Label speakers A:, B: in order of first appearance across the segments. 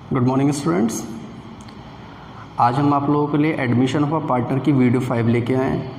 A: Good morning students. आज हम आप लोगों के लिए एडमिशन ऑफ अ पार्टनर की वीडियो 5 लेके आए हैं,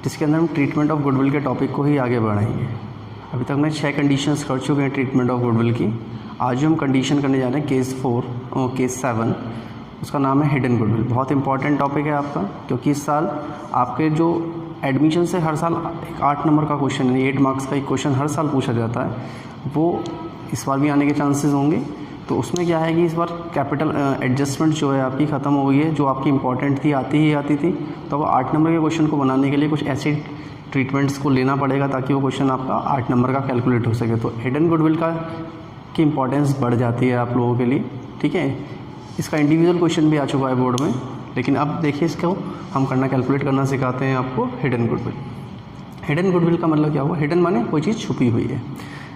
A: जिसके अंदर हम ट्रीटमेंट ऑफ गुडविल के टॉपिक को ही आगे बढ़ाएंगे। अभी तक मैं 6 कंडीशंस कर चुके हैं ट्रीटमेंट ऑफ गुडविल की। आज जो हम कंडीशन करने जा रहे हैं केस 7, उसका नाम है हिडन गुडविल। बहुत इंपॉर्टेंट टॉपिक है आपका, क्योंकि इस साल आपके जो एडमिशन से हर साल एक 8 नंबर का क्वेश्चन है, 8 मार्क्स का एक क्वेश्चन हर साल पूछा जाता है, वो इस बार भी आने के चांसेस होंगे। तो उसमें क्या है कि इस बार कैपिटल एडजस्टमेंट जो है आपकी ख़त्म हो गई है, जो आपकी इंपॉर्टेंट थी आती थी। तो वो 8 नंबर के क्वेश्चन को बनाने के लिए कुछ ऐसे ट्रीटमेंट्स को लेना पड़ेगा ताकि वो क्वेश्चन आपका 8 नंबर का कैलकुलेट हो सके। तो हिडन गुडविल की इंपॉर्टेंस बढ़ जाती है आप लोगों के लिए, ठीक है। इसका इंडिविजुअल क्वेश्चन भी आ चुका है बोर्ड में, लेकिन अब देखिए इसको हम कैलकुलेट करना सिखाते हैं आपको हिडन गुडविल। हिडन गुडविल का मतलब क्या हुआ? हिडन माने कोई चीज़ छुपी हुई है,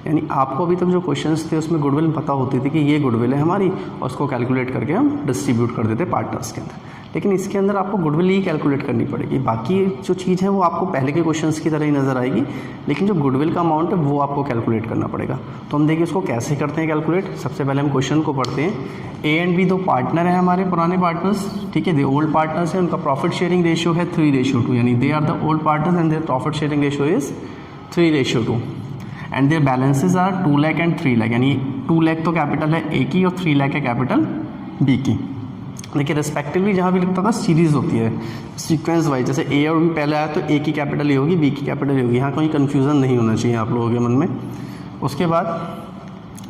A: यानी आपको अभी तक जो क्वेश्चंस थे उसमें गुडविल पता होती थी कि ये गुडविल है हमारी, और उसको कैलकुलेट करके हम डिस्ट्रीब्यूट कर देते पार्टनर्स के अंदर। लेकिन इसके अंदर आपको गुडविल ही कैलकुलेट करनी पड़ेगी, बाकी जो चीज़ है वो आपको पहले के क्वेश्चंस की तरह ही नज़र आएगी, लेकिन जो गुडविल का अमाउंट है वो आपको कैलकुलेट करना पड़ेगा। तो हम देखिए उसको कैसे करते हैं कैलकुलेट। सबसे पहले हम क्वेश्चन को पढ़ते हैं। ए एंड बी 2 पार्टनर हैं हमारे पुराने पार्टनर्स, ठीक है, दे ओल्ड पार्टनर्स हैं। उनका प्रॉफिट शेयरिंग रेशियो है 3:2, यानी they are the old partners and their profit sharing ratio is 3:2। And their balances are 2 lakh and 3 lakh, यानी 2 लाख तो कैपिटल है ए की और 3 लाख है कैपिटल बी की। देखिए रेस्पेक्टिवली जहाँ भी लिखता था सीरीज़ होती है सीक्वेंस वाइज, जैसे ए और बी पहले आया तो ए की कैपिटल ये होगी, बी की कैपिटल ये होगी। यहाँ कोई कन्फ्यूज़न नहीं होना चाहिए आप लोगों के मन में। उसके बाद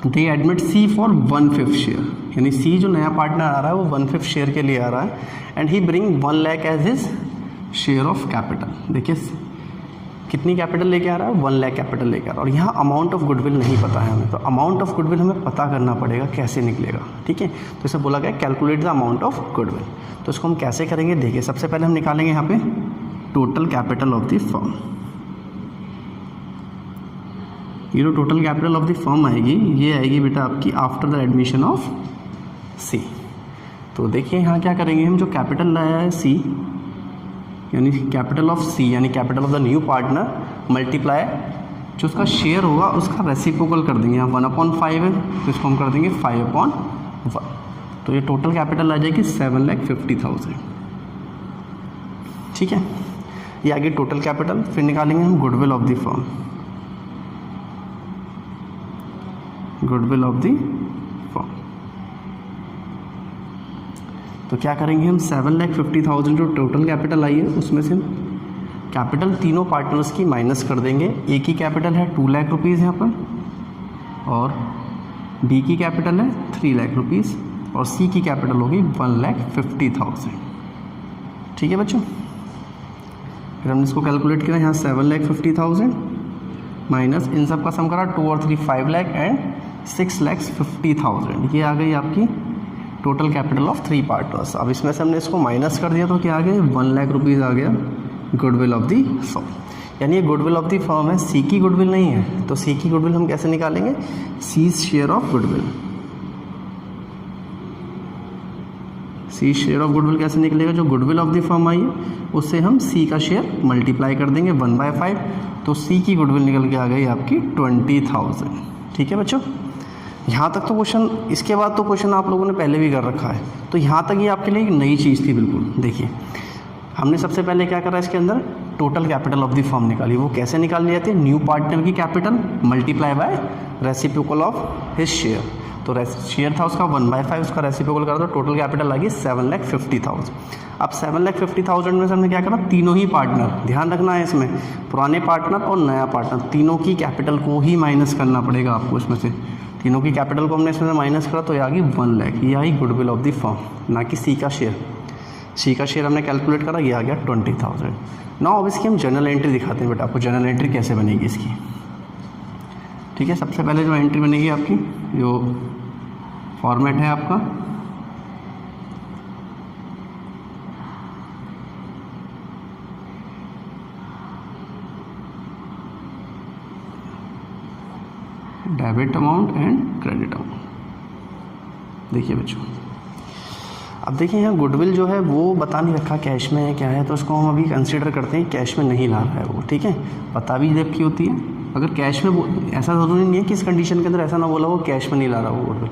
A: they admit C for 1/5 share, यानी सी जो नया पार्टनर आ रहा है वो 1/5 शेयर के लिए आ रहा है। And he bring 1 lakh as his share of capital. देखिए कितनी कैपिटल लेके आ रहा है? 1 लाख कैपिटल लेके आ रहा है। और यहाँ अमाउंट ऑफ गुडविल नहीं पता है हमें, तो अमाउंट ऑफ गुडविल हमें पता करना पड़ेगा कैसे निकलेगा, ठीक है। तो इसे बोला गया calculate the amount of goodwill. तो इसको हम कैसे करेंगे देखिए। सबसे पहले हम निकालेंगे यहाँ पे total capital of the firm. ये जो total capital of the firm आएगी, ये आएगी बेटा आपकी आफ्टर द एडमिशन ऑफ सी। तो देखिए यहाँ क्या करेंगे हम, जो कैपिटल लाया है सी, यानी कैपिटल ऑफ सी यानी capital of the new partner multiply जो उसका शेयर होगा उसका रेसिप्रोकल कर देंगे। यहाँ 1/5 है तो इसको हम कर देंगे 5/1। तो ये टोटल कैपिटल आ जाएगी 7,50,000, ठीक है। ये आगे टोटल कैपिटल। फिर निकालेंगे हम goodwill of the firm, goodwill of the firm. तो क्या करेंगे हम, 7,50,000 जो टोटल कैपिटल आई है उसमें से कैपिटल तीनों पार्टनर्स की माइनस कर देंगे। ए की कैपिटल है 2 लाख रुपीज़ यहाँ पर, और बी की कैपिटल है 3 लाख रुपीज़, और सी की कैपिटल होगी 1,50,000, ठीक है बच्चों। फिर हमने इसको कैलकुलेट किया, यहाँ 7,50,000 माइनस इन सब का सम करा 2 और 3 5 लाख एंड 6,50,000। ये आ गई आपकी टोटल कैपिटल ऑफ 3 पार्टनर्स। अब इसमें से हमने इसको माइनस कर दिया तो क्या आ गया, 1 लाख रुपीज़ आ गया गुडविल ऑफ द फर्म। यानी ये गुडविल ऑफ द फर्म है, सी की गुडविल नहीं है। तो सी की गुडविल हम कैसे निकालेंगे, C share of goodwill. C share of goodwill कैसे निकलेगा, जो गुडविल ऑफ द फर्म आई है उससे हम सी का शेयर मल्टीप्लाई कर देंगे 1/5। तो सी की गुडविल निकल के आ गई आपकी 20,000, ठीक है बच्चों। यहाँ तक तो क्वेश्चन, इसके बाद तो क्वेश्चन आप लोगों ने पहले भी कर रखा है, तो यहाँ तक ये आपके लिए एक नई चीज़ थी बिल्कुल। देखिए हमने सबसे पहले क्या करा, इसके अंदर total capital of the firm निकाली। वो कैसे निकाली जाती है, न्यू पार्टनर की capital multiply by reciprocal of his share. तो शेयर था उसका 1/5, उसका रेसिप्रोकल करा तो टोटल कैपिटल आ गई 7,50,000। अब 7,50,000 में से हमने क्या करा, तीनों ही पार्टनर, ध्यान रखना है इसमें, पुराने पार्टनर और नया पार्टनर तीनों की कैपिटल को ही माइनस करना पड़ेगा आपको। इसमें से तीनों की कैपिटल को हमने इसमें से माइनस करा तो ये आ गई 1 लाख। ये आई गुडविल ऑफ द फर्म, ना कि सी का शेयर। सी का शेयर हमने कैलकुलेट करा, ये आ गया 20,000। नाउ अब इसकी हम जर्नल एंट्री दिखाते हैं बेटा आपको, जर्नल एंट्री कैसे बनेगी इसकी, ठीक है। सबसे पहले जो एंट्री बनेगी आपकी, जो फॉर्मेट है आपका, debit amount and credit amount. देखिए बच्चों, अब देखिए यहाँ गुडविल जो है वो बता नहीं रखा कैश में है क्या है, तो उसको हम अभी कंसीडर करते हैं कैश में नहीं ला रहा है वो, ठीक है। पता भी रखी होती है, अगर कैश में, ऐसा ज़रूरी नहीं है कि इस कंडीशन के अंदर ऐसा ना बोला वो कैश में नहीं ला रहा वो गुडविल,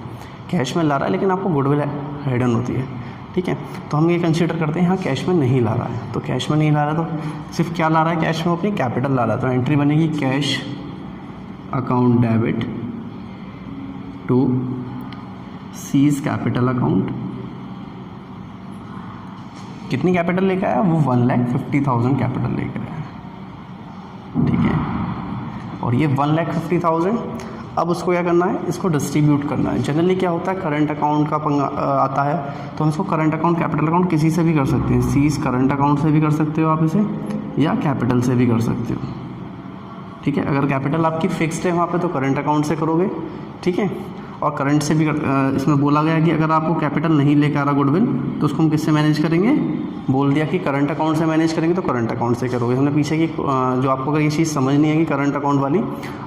A: कैश में ला रहा है लेकिन आपको गुडविल हिडन होती है, ठीक है। तो हम ये कंसीडर करते हैं यहाँ कैश में नहीं ला रहा है, तो कैश में नहीं ला रहा तो सिर्फ क्या ला रहा है, कैश में अपनी कैपिटल ला रहा है। तो एंट्री बनेगी cash account debit to C's capital account. कितनी कैपिटल लेकर आया, वो 1,50,000 कैपिटल लेकर आया, ठीक है। और ये 1,50,000 अब उसको क्या करना है, इसको डिस्ट्रीब्यूट करना है। जनरली क्या होता है, करंट अकाउंट का आता है तो हम इसको करंट अकाउंट कैपिटल अकाउंट किसी से भी कर सकते हैं। सीज करंट अकाउंट से भी कर सकते हो आप इसे, या कैपिटल से भी कर सकते हो, ठीक है। अगर कैपिटल आपकी फिक्स्ड है वहाँ पे तो करंट अकाउंट से करोगे, ठीक है। और करंट से भी इसमें बोला गया कि अगर आपको कैपिटल नहीं लेकर आ रहा गुडविल तो उसको हम किससे मैनेज करेंगे, बोल दिया कि करंट अकाउंट से मैनेज करेंगे, तो करंट अकाउंट से करोगे। हमने पीछे की जो आपको अगर ये चीज़ समझ नहीं आएगी करंट अकाउंट वाली,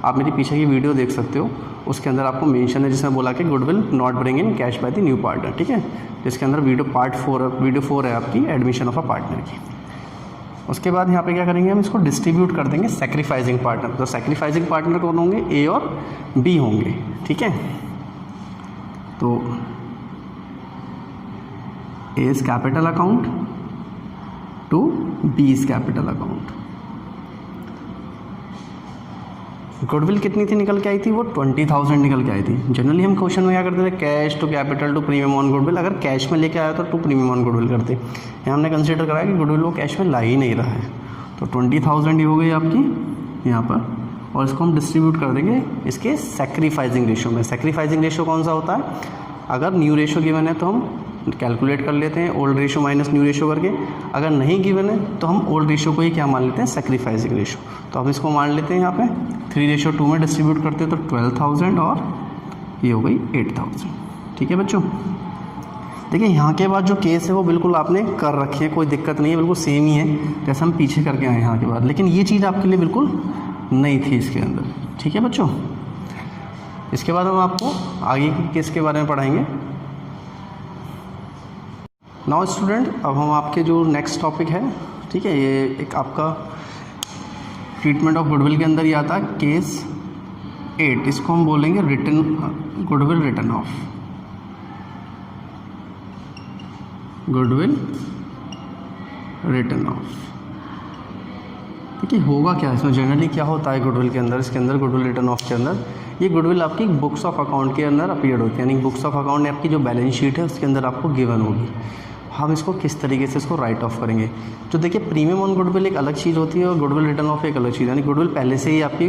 A: आप मेरी पीछे की वीडियो देख सकते हो, उसके अंदर आपको मेंशन है जिसमें बोला कि goodwill not bring in cash by the new partner, ठीक है। जिसके अंदर वीडियो 4 है आपकी एडमिशन ऑफ अ पार्टनर की। उसके बाद यहाँ पे क्या करेंगे, हम इसको डिस्ट्रीब्यूट कर देंगे सैक्रिफाइसिंग पार्टनर। तो सैक्रिफाइसिंग पार्टनर कौन होंगे, ए और बी होंगे, ठीक है। तो A's capital account to B's capital account. Goodwill कितनी थी निकल के आई थी, वो 20,000 निकल के आई थी। जनरली हम क्वेश्चन में क्या करते थे, cash to capital to premium on goodwill. अगर कैश में लेके आया तो टू प्रीमियम ऑन गुडविल करते। यहाँ हमने कंसीडर करा कि गुडविल वो कैश में ला ही नहीं रहा है, तो 20,000 ही हो गई आपकी यहाँ पर। और इसको हम डिस्ट्रीब्यूट कर देंगे इसके सैक्रिफाइसिंग रेशो में। सैक्रिफाइसिंग रेशो कौन सा होता है, अगर न्यू रेशो गिवन है तो हम कैलकुलेट कर लेते हैं old ratio minus new ratio करके। अगर नहीं गिवन है तो हम ओल्ड रेशो को ही क्या मान लेते हैं, सैक्रिफाइसिंग रेशो। तो हम इसको मान लेते हैं यहाँ पे 3:2 में डिस्ट्रीब्यूट करते हैं तो 12,000 और ये हो गई 8,000, ठीक है बच्चों। देखिए यहाँ के बाद जो केस है वो बिल्कुल आपने कर रखी है, कोई दिक्कत नहीं है, बिल्कुल सेम ही है जैसे हम पीछे करके आए यहाँ के बाद। लेकिन ये चीज़ आपके लिए बिल्कुल नहीं थी इसके अंदर, ठीक है बच्चों। इसके बाद हम आपको आगे की केस के बारे में पढ़ाएंगे। नाउ स्टूडेंट, अब हम आपके जो नेक्स्ट टॉपिक है, ठीक है, ये एक आपका ट्रीटमेंट ऑफ गुडविल के अंदर ही आता है केस 8। इसको हम बोलेंगे return goodwill return of. Goodwill return of, ठीक है। होगा क्या इसमें, जनरली क्या होता है गुडविल के अंदर, इसके अंदर गुडविल रिटर्न ऑफ के अंदर ये गुडविल आपकी बुक्स ऑफ अकाउंट के अंदर अपीयर होती है। यानी बुक्स ऑफ अकाउंट में आपकी जो बैलेंस शीट है उसके अंदर आपको गिवन होगी। हम इसको किस तरीके से इसको राइट ऑफ करेंगे, तो देखिए प्रीमियम ऑन गुडविल एक अलग चीज़ होती है और गुडविल रिटर्न ऑफ एक अलग चीज़। यानी गुडविल पहले से ही आपकी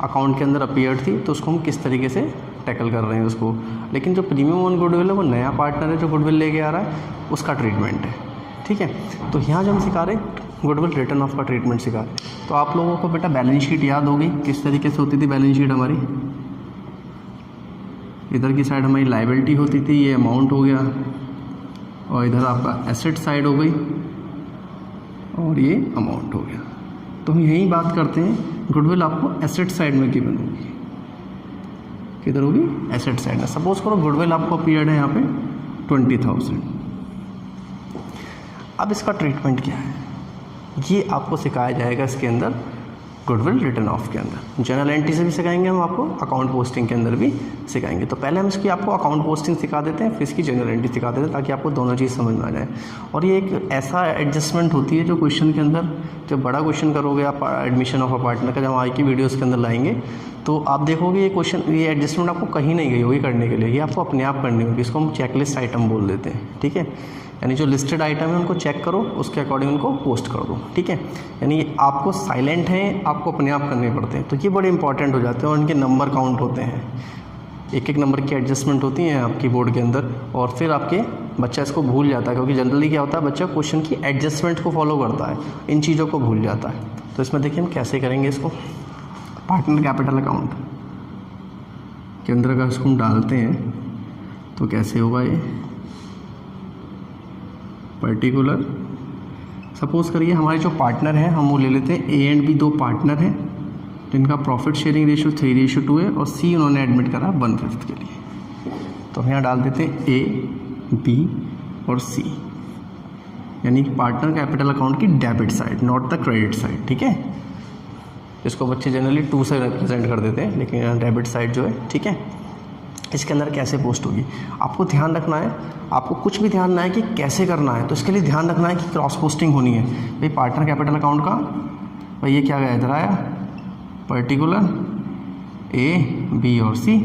A: अकाउंट के अंदर अपीयर थी तो उसको हम किस तरीके से टैकल कर रहे हैं उसको। लेकिन जो प्रीमियम ऑन गुडविल है वो नया पार्टनर है जो गुडविल लेके आ रहा है, उसका ट्रीटमेंट है, ठीक है। तो यहाँ जो हम सिखा रहे हैं गुडविल रिटर्न ऑफ का ट्रीटमेंट सिखा रहे हैं। तो आप लोगों को बेटा बैलेंस शीट याद होगी, किस तरीके से होती थी बैलेंस शीट हमारी। इधर की साइड हमारी लायबिलिटी होती थी, ये अमाउंट हो गया, और इधर आपका एसेट साइड हो गई और ये अमाउंट हो गया। तो हम यही बात करते हैं, गुडविल आपको एसेट साइड में गिवन होगी। किधर होगी, एसेट साइड में। सपोज करो गुडविल आपको अपीयर्ड है यहाँ पे 20,000। अब इसका ट्रीटमेंट क्या है ये आपको सिखाया जाएगा इसके अंदर गुडविल रिटर्न ऑफ के अंदर। जनरल एंट्री से भी सिखाएंगे हम आपको, अकाउंट पोस्टिंग के अंदर भी सिखाएंगे। तो पहले हम इसकी आपको अकाउंट पोस्टिंग सिखा देते हैं, फिर इसकी जनरल एंट्री सिखा देते हैं ताकि आपको दोनों चीज़ समझ में आ जाए। और ये एक ऐसा एडजस्टमेंट होती है जो क्वेश्चन के अंदर, जब बड़ा क्वेश्चन करोगे आप एडमिशन ऑफ अ पार्टनर का, जब हम आई की वीडियोज़ के अंदर लाएंगे तो आप देखोगे ये क्वेश्चन, ये एडजस्टमेंट आपको कहीं नहीं गई होगी करने के लिए, ये आपको अपने आप करनी होगी। इसको हम चेकलिस्ट आइटम बोल देते हैं, ठीक है। यानी जो लिस्टेड आइटम है उनको चेक करो, उसके अकॉर्डिंग उनको पोस्ट कर दो, ठीक है। यानी आपको साइलेंट है, आपको अपने आप करने पड़ते हैं, तो ये बड़े इंपॉर्टेंट हो जाते हैं और इनके नंबर काउंट होते हैं। एक एक नंबर की एडजस्टमेंट होती हैं आपकी बोर्ड के अंदर, और फिर आपके बच्चा इसको भूल जाता है, क्योंकि जनरली क्या होता है बच्चा क्वेश्चन की एडजस्टमेंट को फॉलो करता है, इन चीज़ों को भूल जाता है। तो इसमें देखिए हम कैसे करेंगे इसको। पार्टनर कैपिटल अकाउंट के अंदर अगर इसको हम डालते हैं तो कैसे होगा ये, पर्टिकुलर सपोज करिए हमारे जो पार्टनर हैं हम वो ले लेते हैं, ए एंड बी दो पार्टनर हैं जिनका प्रॉफिट शेयरिंग रेशियो 3:2 है, और सी उन्होंने एडमिट करा 1/5 के लिए। तो हम यहाँ डाल देते हैं ए, बी और सी, यानी पार्टनर कैपिटल अकाउंट की debit side, not the credit side, ठीक है। इसको बच्चे जनरली 2 से रिप्रेजेंट कर देते हैं, लेकिन यहाँ डेबिट साइड जो है, ठीक है। इसके अंदर कैसे पोस्ट होगी। आपको ध्यान रखना है, आपको कुछ भी ध्यान ना है कि कैसे करना है, तो इसके लिए ध्यान रखना है कि क्रॉस पोस्टिंग होनी है। भाई पार्टनर कैपिटल अकाउंट का भाई ये क्या गया, इधर आया पर्टिकुलर ए बी और सी,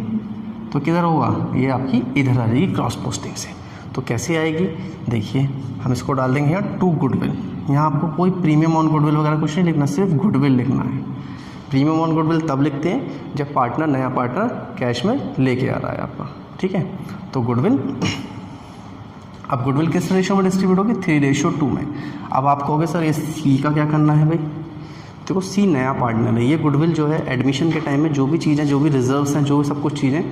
A: तो किधर होगा, ये आपकी इधर आ जाएगी क्रॉस पोस्टिंग से। तो कैसे आएगी, देखिए हम इसको डाल देंगे यहाँ टू गुडविल। यहाँ आपको कोई प्रीमियम ऑन गुडविल वगैरह कुछ नहीं लिखना, सिर्फ गुडविल लिखना है। प्रीमियम ऑन गुडविल तब लिखते हैं जब पार्टनर, नया पार्टनर कैश में लेके आ रहा है आपका, ठीक है। तो गुडविल, अब गुडविल किस रेशो में डिस्ट्रीब्यूट होगी, 3:2 में। अब आप कहोगे सर ये सी का क्या करना है, भाई देखो सी नया पार्टनर है। ये गुडविल जो है एडमिशन के टाइम में जो भी चीज़ें, जो भी रिजर्व्स हैं, जो भी सब कुछ चीज़ें,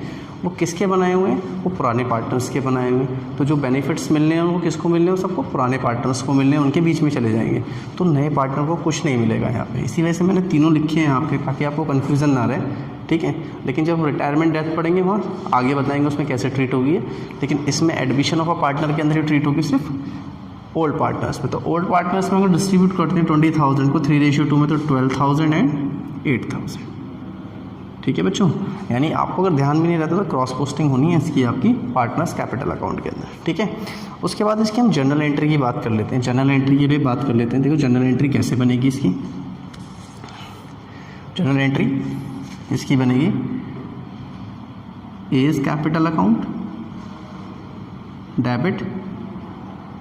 A: वो किसके बनाए हुए हैं, वो पुराने पार्टनर्स के बनाए हुए हैं। तो जो बेनिफिट्स मिलने हैं वो किसको मिलने हैं, वो सबको पुराने पार्टनर्स को मिलने हैं, उनके बीच में चले जाएंगे। तो नए पार्टनर को कुछ नहीं मिलेगा यहाँ पे। इसी वजह से मैंने तीनों लिखे हैं आपके, ताकि आपको कन्फ्यूज़न ना रहे, ठीक है। लेकिन जब रिटायरमेंट डेथ पढ़ेंगे वहाँ आगे बताएंगे उसमें कैसे ट्रीट होगी है। लेकिन इसमें एडमिशन ऑफ अ पार्टनर के अंदर ही ट्रीट होगी सिर्फ ओल्ड पार्टनर्स में। तो ओल्ड पार्टनर्स में अगर डिस्ट्रीब्यूट करते हैं 20,000 को 3:2 में, तो 12,000 एंड 8,000, ठीक है बच्चों। यानी आपको अगर ध्यान भी नहीं रहता तो क्रॉस पोस्टिंग होनी है इसकी आपकी पार्टनर्स कैपिटल अकाउंट के अंदर, ठीक है। उसके बाद इसकी हम जनरल एंट्री की बात कर लेते हैं। जनरल एंट्री के लिए बात कर लेते हैं। देखो जनरल एंट्री कैसे बनेगी इसकी। जनरल एंट्री इसकी बनेगी A is capital account debit,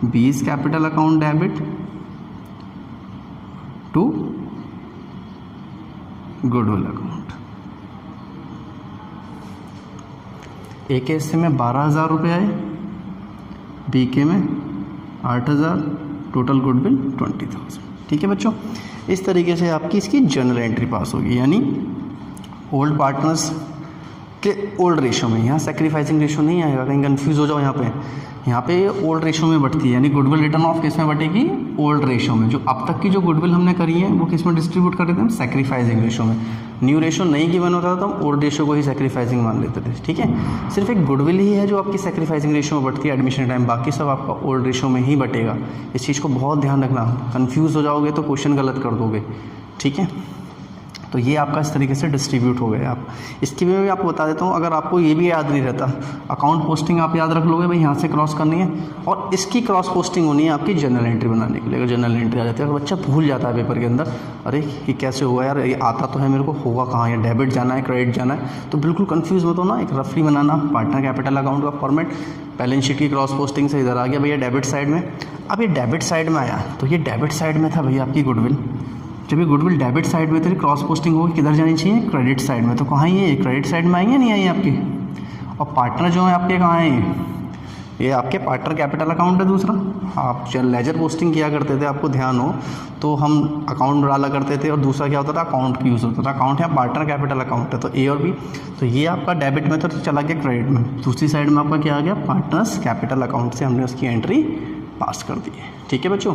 A: B is capital account debit to goodwill account. A के हिस्से में 12,000 रुपये आए, बी के में 8,000, टोटल गुडविल 20,000, ठीक है बच्चों। इस तरीके से आपकी इसकी जनरल एंट्री पास होगी। यानी ओल्ड पार्टनर्स के ओल्ड रेशो में, यहाँ सेक्रीफाइसिंग रेशो नहीं आएगा, कहीं कंफ्यूज हो जाओ। यहाँ पे ओल्ड रेशो में बढ़ती है, यानी गुडविल रिटर्न ऑफ किस में बटेगी, ओल्ड रेशो में। जो अब तक की जो गुडविल हमने करी है वो किस में डिस्ट्रीब्यूट कर देते हैं, सेक्रीफाइसिंग रेशो में। न्यू रेशो नहीं गिवन होता था तो हम ओल्ड रेशो को ही सेक्रीफाइसिंग मान लेते थे, ठीक है। सिर्फ एक गुडविल ही है जो आपकी सेक्रीफाइसिंग रेशो में बढ़ती है एडमिशन टाइम, बाकी सब आपका ओल्ड रेशो में ही बटेगा। इस चीज़ को बहुत ध्यान रखना, कन्फ्यूज हो जाओगे तो क्वेश्चन गलत कर दोगे, ठीक है। तो ये आपका इस तरीके से डिस्ट्रीब्यूट हो गए आप। इसके में भी आपको बता देता हूँ, अगर आपको ये भी याद नहीं रहता, अकाउंट पोस्टिंग आप याद रख लोगे, भाई यहाँ से क्रॉस करनी है और इसकी क्रॉस पोस्टिंग होनी है आपकी जनरल एंट्री बनाने के लिए। अगर जनरल एंट्री आ जाती है, अगर बच्चा भूल जाता है पेपर के अंदर, अरे ये कैसे हुआ यार, ये आता तो है मेरे को, होगा कहाँ, या डेबिट जाना है क्रेडिट जाना है, तो बिल्कुल कन्फ्यूज़ मत होना। एक रफली बनाना पार्टनर कैपिटल अकाउंट का फॉर्मेट, बैलेंस शीट की क्रॉस पोस्टिंग से इधर आ गया भैया डेबिट साइड में। अब ये डेबिट साइड में आया, तो ये डेबिट साइड में था भैया आपकी गुडविल। जब ये गुडविल डेबिट साइड में, तो क्रॉस पोस्टिंग होगी किधर जानी चाहिए, क्रेडिट साइड में। तो कहाँ ये क्रेडिट साइड में आई है, नहीं आई आपकी। और पार्टनर जो है आपके कहाँ हैं, ये आपके पार्टनर कैपिटल अकाउंट है दूसरा। आप जब लेजर पोस्टिंग किया करते थे, आपको ध्यान हो तो हम अकाउंट डाला करते थे, और दूसरा क्या होता था, अकाउंट की यूज़ होता था। अकाउंट है पार्टनर कैपिटल अकाउंट है, तो ए और बी, तो ये आपका डेबिट में तो चला गया क्रेडिट में। दूसरी साइड में आपका क्या आ गया, पार्टनर्स कैपिटल अकाउंट से हमने उसकी एंट्री पास कर दी है, ठीक है बच्चों।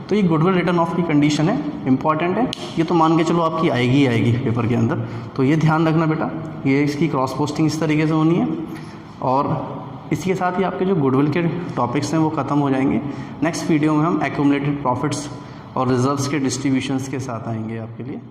A: तो ये गुडविल रिटर्न ऑफ की कंडीशन है, इंपॉर्टेंट है। ये तो मान के चलो आपकी आएगी पेपर के अंदर, तो ये ध्यान रखना बेटा, ये इसकी क्रॉस पोस्टिंग इस तरीके से होनी है। और इसी के साथ ही आपके जो गुडविल के टॉपिक्स हैं वो ख़त्म हो जाएंगे। नेक्स्ट वीडियो में हम एक्यूमुलेटेड प्रॉफिट्स और रिजर्व्स के डिस्ट्रीब्यूशंस के साथ आएंगे आपके लिए।